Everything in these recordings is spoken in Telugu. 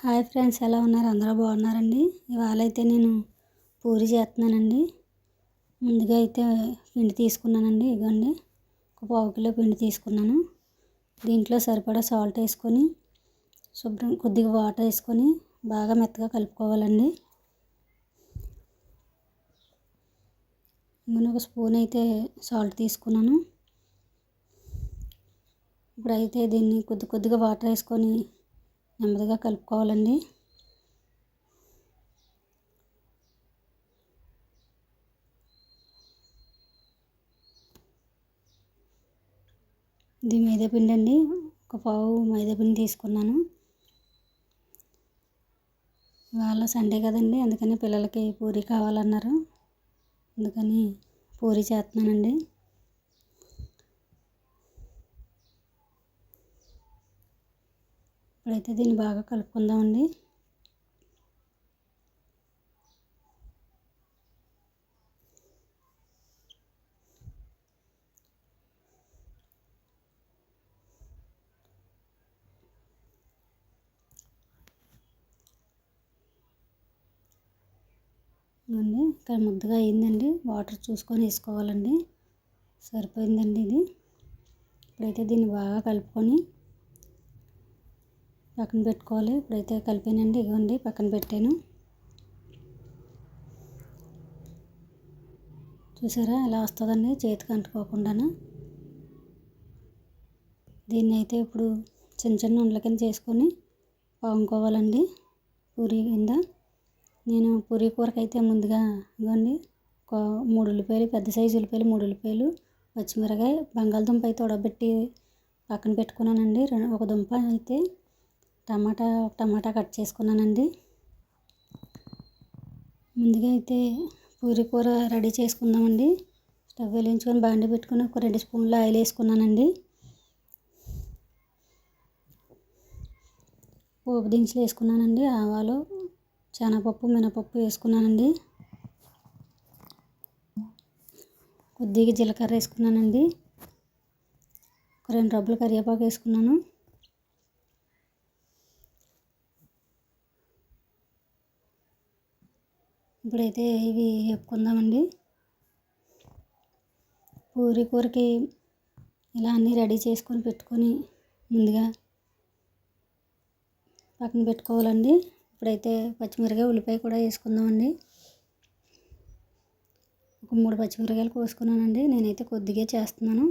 హాయ్ ఫ్రెండ్స్, ఎలా ఉన్నారు? అందరూ బాగున్నారండి. ఇవాళ అయితే నేను పూరి చేస్తున్నానండి. ముందుగా అయితే పిండి తీసుకున్నానండి. ఇదిగోండి, ఒక పావు కిలో పిండి తీసుకున్నాను. దీంట్లో సరిపడా సాల్ట్ వేసుకొని శుభ్రం కొద్దిగా వాటర్ వేసుకొని బాగా మెత్తగా కలుపుకోవాలండి. నేను ఒక స్పూన్ అయితే సాల్ట్ తీసుకున్నాను. ఇప్పుడైతే దీన్ని కొద్దిగా వాటర్ వేసుకొని నెమ్మదిగా కలుపుకోవాలండి. ఇది మైదా పిండి అండి. ఒక పావు మైదా పిండి తీసుకున్నాను. ఇవాళ సండే కదండి, అందుకని పిల్లలకి పూరి కావాలన్నారు. అందుకని పూరి చేస్తున్నానండి. ఇప్పుడైతే దీన్ని బాగా కలుపుకుందామండి. ఇక్కడ ముద్దగా అయిందండి. వాటర్ చూసుకొని వేసుకోవాలండి. సరిపోయిందండి ఇది. ఇప్పుడైతే దీన్ని బాగా కలుపుకొని పక్కన పెట్టుకోవాలి. ఇప్పుడైతే కలిపానండి. ఇవ్వండి, పక్కన పెట్టాను. చూసారా ఎలా వస్తుందండి, చేతికి అంటుకోకుండాను. దీన్ని అయితే ఇప్పుడు చిన్న చిన్న ఉండల కింద చేసుకొని పాముకోవాలండి పూరి కింద. నేను పూరి కూరకైతే ముందుగా ఇవ్వండి, ఒక 3 ఉల్లిపాయలు, పెద్ద సైజు ఉల్లిపాయలు 3 ఉల్లిపాయలు, పచ్చిమిరకాయ, బంగాళదుంప అయితే ఉడకబెట్టి పక్కన పెట్టుకున్నానండి. ఒక దుంప అయితే ఒక టమాటా కట్ చేసుకున్నానండి. ముందుగా అయితే పూరి కూర రెడీ చేసుకుందామండి. స్టవ్ వెలిగించుకొని బాండి పెట్టుకుని ఒక 2 స్పూన్ల ఆయిల్ వేసుకున్నానండి. పోపు దినుసులు వేసుకున్నానండి. ఆవాలు, శనగపప్పు, మినపప్పు వేసుకున్నానండి. కొద్దిగా జీలకర్ర వేసుకున్నానండి. ఒక 2 రబ్బలు కరివేపాకు వేసుకున్నాను. ఇప్పుడైతే ఇవి వేపుకుందామండి. పూరి కూరకి ఇలా అన్నీ రెడీ చేసుకొని పెట్టుకొని ముందుగా పక్కన పెట్టుకోవాలండి. ఇప్పుడైతే పచ్చిమిరకాయ, ఉల్లిపాయ కూడా వేసుకుందామండి. ఒక 3 పచ్చిమిరకాయలు కోసుకున్నానండి. నేనైతే కొద్దిగా చేస్తున్నాను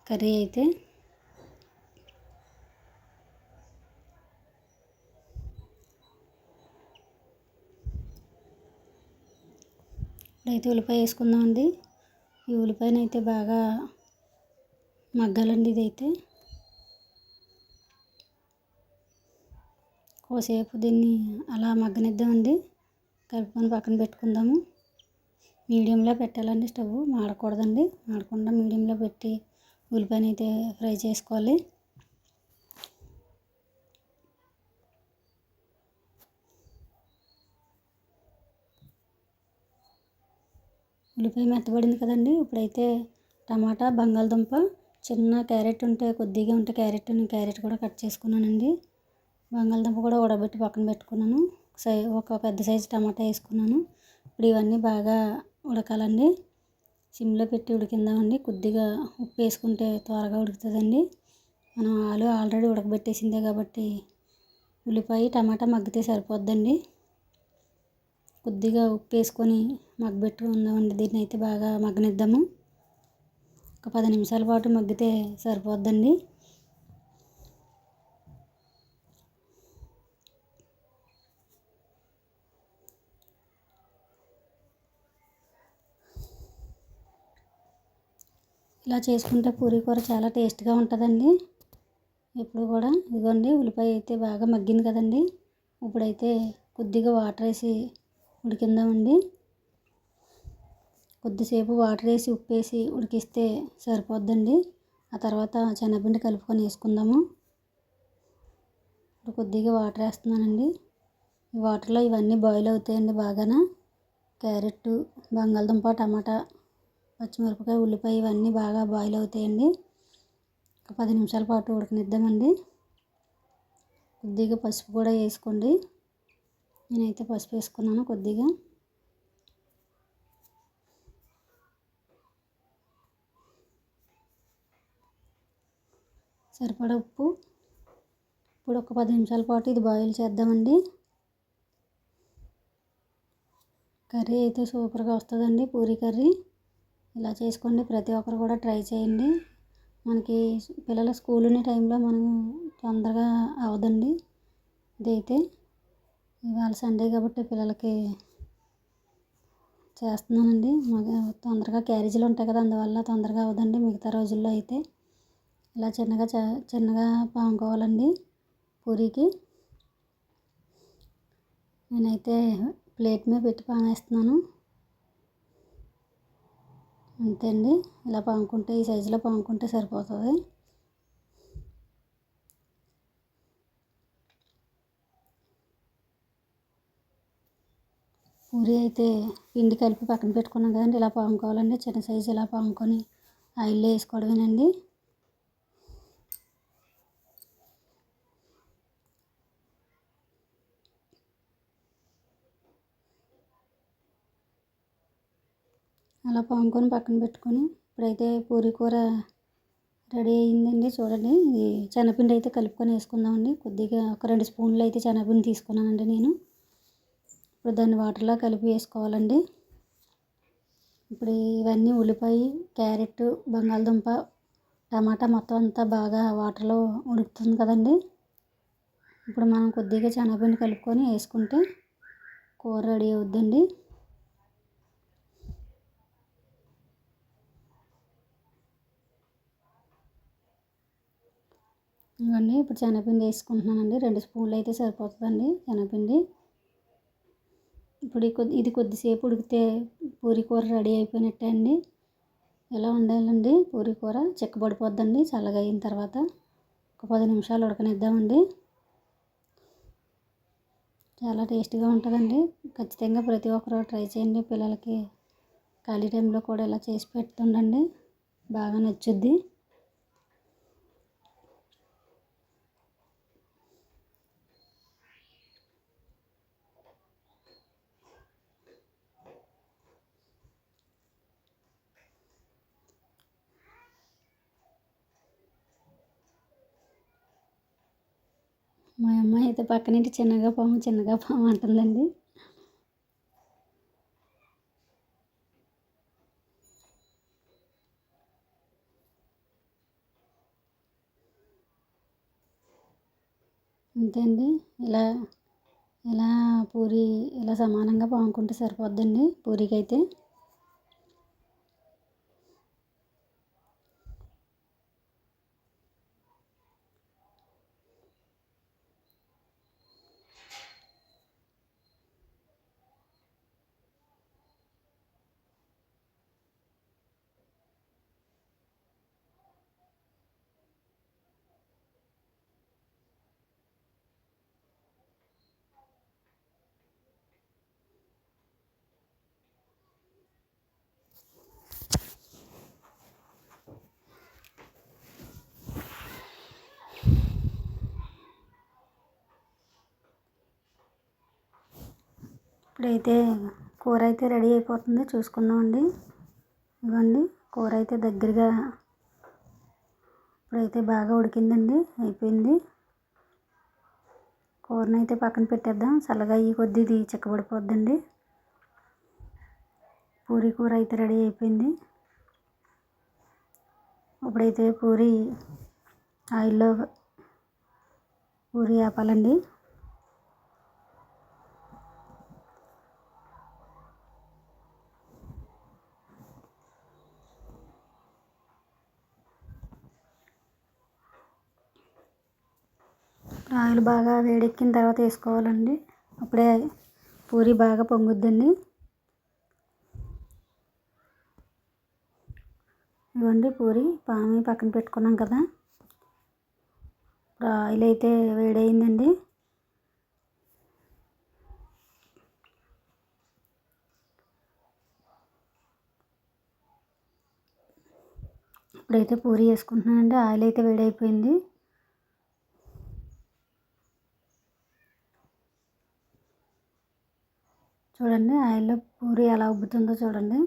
కర్రీ అయితే. ఇప్పుడైతే ఉల్లిపాయ వేసుకుందామండి. ఈ ఉల్లిపాయను అయితే బాగా మగ్గాలండి. ఇదైతే కోసేపు దీన్ని అలా మగ్గనిద్దామండి. కలుపుకొని పక్కన పెట్టుకుందాము. మీడియంలో పెట్టాలండి. స్టవ్ మాడకూడదండి. మాడకుండా మీడియంలో పెట్టి ఉల్లిపాయను అయితే ఫ్రై చేసుకోవాలి. ఉల్లిపాయ మెత్తబడింది కదండి. ఇప్పుడైతే టమాటా, బంగాళదుంప, చిన్న క్యారెట్ ఉంటే కొద్దిగా ఉంటే క్యారెట్ కూడా కట్ చేసుకున్నానండి. బంగాళదుంప కూడా ఉడకబెట్టి పక్కన పెట్టుకున్నాను. ఒక పెద్ద సైజు టమాటా వేసుకున్నాను. ఇప్పుడు ఇవన్నీ బాగా ఉడకాలండి. సిమ్లో పెట్టి ఉడికిందామండి. కొద్దిగా ఉప్పు వేసుకుంటే త్వరగా ఉడుకుతుందండి. మనం ఆల్రెడీ ఉడకబెట్టేసిందే కాబట్టి ఉల్లిపాయ, టమాటా మగ్గితే సరిపోద్దండి. కొద్దిగా ఉప్పు వేసుకొని మగ్గబెట్టుకుందామండి. దీన్ని అయితే బాగా మగ్గనిద్దాము. ఒక 10 నిమిషాల పాటు మగ్గితే సరిపోద్దండి. ఇలా చేసుకుంటే పూరీ కూర చాలా టేస్ట్గా ఉంటుందండి. ఇప్పుడు కూడా ఇదిగోండి, ఉల్లిపాయ అయితే బాగా మగ్గింది కదండి. ఇప్పుడైతే కొద్దిగా వాటర్ వేసి ఉడికిందామండి. కొద్దిసేపు వాటర్ వేసి ఉప్పు వేసి ఉడికిస్తే సరిపోద్దండి. ఆ తర్వాత శనగపిండి కలుపుకొని వేసుకుందాము. ఇప్పుడు కొద్దిగా వాటర్ వేస్తున్నానండి. ఈ వాటర్లో ఇవన్నీ బాయిల్ అవుతాయండి బాగాన. క్యారెట్, బంగాళదుంప, టమాటా, పచ్చిమిరపకాయ, ఉల్లిపాయ ఇవన్నీ బాగా బాయిల్ అవుతాయండి. ఒక 10 నిమిషాల పాటు ఉడకనిద్దామండి. కొద్దిగా పసుపు కూడా వేసుకోండి. నేనైతే పసుపు వేసుకున్నాను కొద్దిగా. సరిపడా ఉప్పు. ఇప్పుడు ఒక 10 నిమిషాల పాటు ఇది బాయిల్ చేద్దామండి. కర్రీ అయితే సూపర్గా వస్తుందండి, పూరీ కర్రీ. ఇలా చేసుకోండి, ప్రతి ఒక్కరు కూడా ట్రై చేయండి. మనకి పిల్లల స్కూల్ ఉన్న టైంలో మనం తొందరగా అవదండి. ఇదైతే ఇవాళ సండే కాబట్టి పిల్లలకి చేస్తున్నానండి. తొందరగా క్యారేజీలు ఉంటాయి కదా, అందువల్ల తొందరగా అవదండి. మిగతా రోజుల్లో అయితే ఇలా చిన్నగా పాముకోవాలండి పూరీకి. నేనైతే ప్లేట్ మీద పెట్టి పామేస్తున్నాను. అంతే అండి, ఇలా పాముకుంటే ఈ సైజులో పాముకుంటే సరిపోతుంది. పూరీ అయితే పిండి కలిపి పక్కన పెట్టుకున్నాం కదండి, ఇలా పాముకోవాలండి. చిన్న సైజు ఇలా పాముకొని ఆయిల్లో వేసుకోవడమేనండి. అలా పాముకొని పక్కన పెట్టుకొని ఇప్పుడైతే పూరీ కూర రెడీ అయ్యిందండి. చూడండి, ఇది శనగపిండి అయితే కలుపుకొని వేసుకుందామండి. కొద్దిగా ఒక 2 స్పూన్లు అయితే శనగపిండి తీసుకున్నానండి నేను. ఇప్పుడు దాన్ని వాటర్లో కలిపి వేసుకోవాలండి. ఇప్పుడు ఇవన్నీ ఉల్లిపాయ, క్యారెట్, బంగాళదుంప, టమాటా మొత్తం అంతా బాగా వాటర్లో ఉడుకుతుంది కదండి. ఇప్పుడు మనం కొద్దిగా శనగపిండి కలుపుకొని వేసుకుంటే కూర రెడీ అవుద్దండి. ఇవన్నీ ఇప్పుడు శనగపిండి వేసుకుంటున్నానండి. 2 స్పూన్లు అయితే సరిపోతుందండి శనగపిండి. ఇప్పుడు ఇది కొద్దిసేపు ఉడికితే పూరీ కూర రెడీ అయిపోయినట్టే అండి. ఎలా ఉండాలండి పూరీ కూర? చిక్కబడిపోద్దండి చల్లగా అయిన తర్వాత. ఒక 10 నిమిషాలు ఉడకనిద్దామండి. చాలా టేస్టీగా ఉంటుందండి. ఖచ్చితంగా ప్రతి ఒక్కరు ట్రై చేయండి. పిల్లలకి ఖాళీ టైంలో కూడా ఇలా చేసి పెడుతుండండి, బాగా నచ్చుద్ది. మా అమ్మాయి అయితే పక్కనింటి చిన్నగా పాము అంటుందండి. అంతే అండి, ఇలా పూరీ ఇలా సమానంగా పాముకుంటే సరిపోద్దండి పూరీకి అయితే. ఇప్పుడైతే కూర అయితే రెడీ అయిపోతుంది, చూసుకుందామండి. ఇవ్వండి, కూర అయితే దగ్గరగా ఇప్పుడైతే బాగా ఉడికిందండి, అయిపోయింది. కూరని అయితే పక్కన పెట్టేద్దాం, చల్లగా అయ్యి కొద్దీ ఇది చిక్కబడిపోద్దండి. పూరీ కూర అయితే రెడీ అయిపోయింది. ఇప్పుడైతే ఆయిల్లో పూరీ ఆపాలండి. ఆయిల్ బాగా వేడెక్కిన తర్వాత వేసుకోవాలండి, అప్పుడే పూరీ బాగా పొంగుద్దండి. ఇవ్వండి, పూరీ పామి పక్కన పెట్టుకున్నాం కదా. ఇప్పుడు ఆయిల్ అయితే వేడయిందండి. ఇప్పుడైతే పూరీ వేసుకుంటున్నానండి. ఆయిల్ అయితే వేడైపోయింది. చూడండి ఆయిల్లో పూరి ఎలా ఉబ్బుతుందో చూడండి.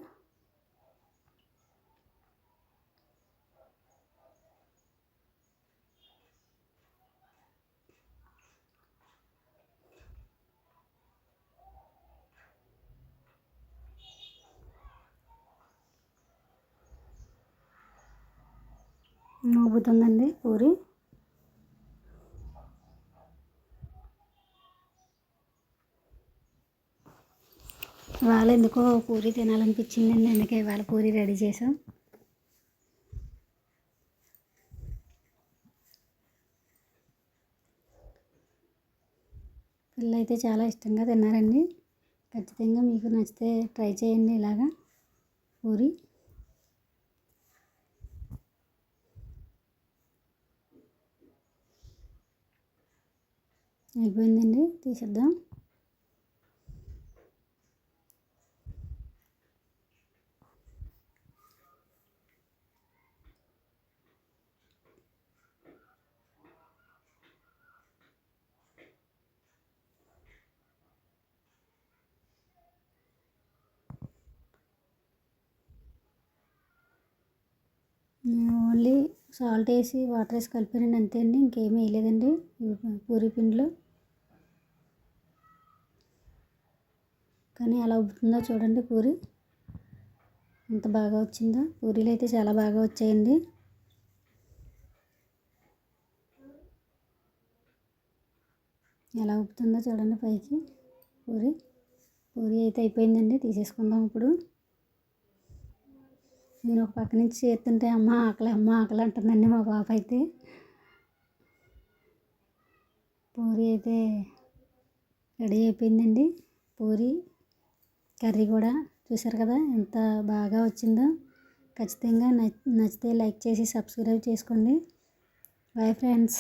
ఉబ్బుతుందండి పూరి. ఇవాళ ఎందుకో పూరి తినాలనిపించిందండి, అందుకే ఇవాళ పూరి రెడీ చేసాం. పిల్లలు అయితే చాలా ఇష్టంగా తిన్నారండి. ఖచ్చితంగా మీకు నచ్చితే ట్రై చేయండి ఇలాగా పూరి. అయిపోయిందండి, తీసేద్దాం. ఓన్లీ సాల్ట్ వేసి వాటర్ వేసి కలిపానండి, అంతే అండి, ఇంకేమీ వేయలేదండి పూరి పిండిలో. కానీ ఎలా ఉబ్బుతుందో చూడండి పూరి, ఎంత బాగా వచ్చిందో. పూరీలు అయితే చాలా బాగా వచ్చాయండి. ఎలా ఉబ్బుతుందో చూడండి పైకి పూరి. పూరి అయితే అయిపోయిందండి, తీసేసుకుందాం ఇప్పుడు. నేను ఒక పక్క నుంచి చేస్తుంటే అమ్మ ఆకలి అంటుందండి మా పాప అయితే. పూరి అయితే రెడీ అయిపోయిందండి. పూరి కర్రీ కూడా చూసారు కదా ఎంత బాగా వచ్చిందో. ఖచ్చితంగా నచ్చితే లైక్ చేసి సబ్స్క్రైబ్ చేసుకోండి. Bye friends.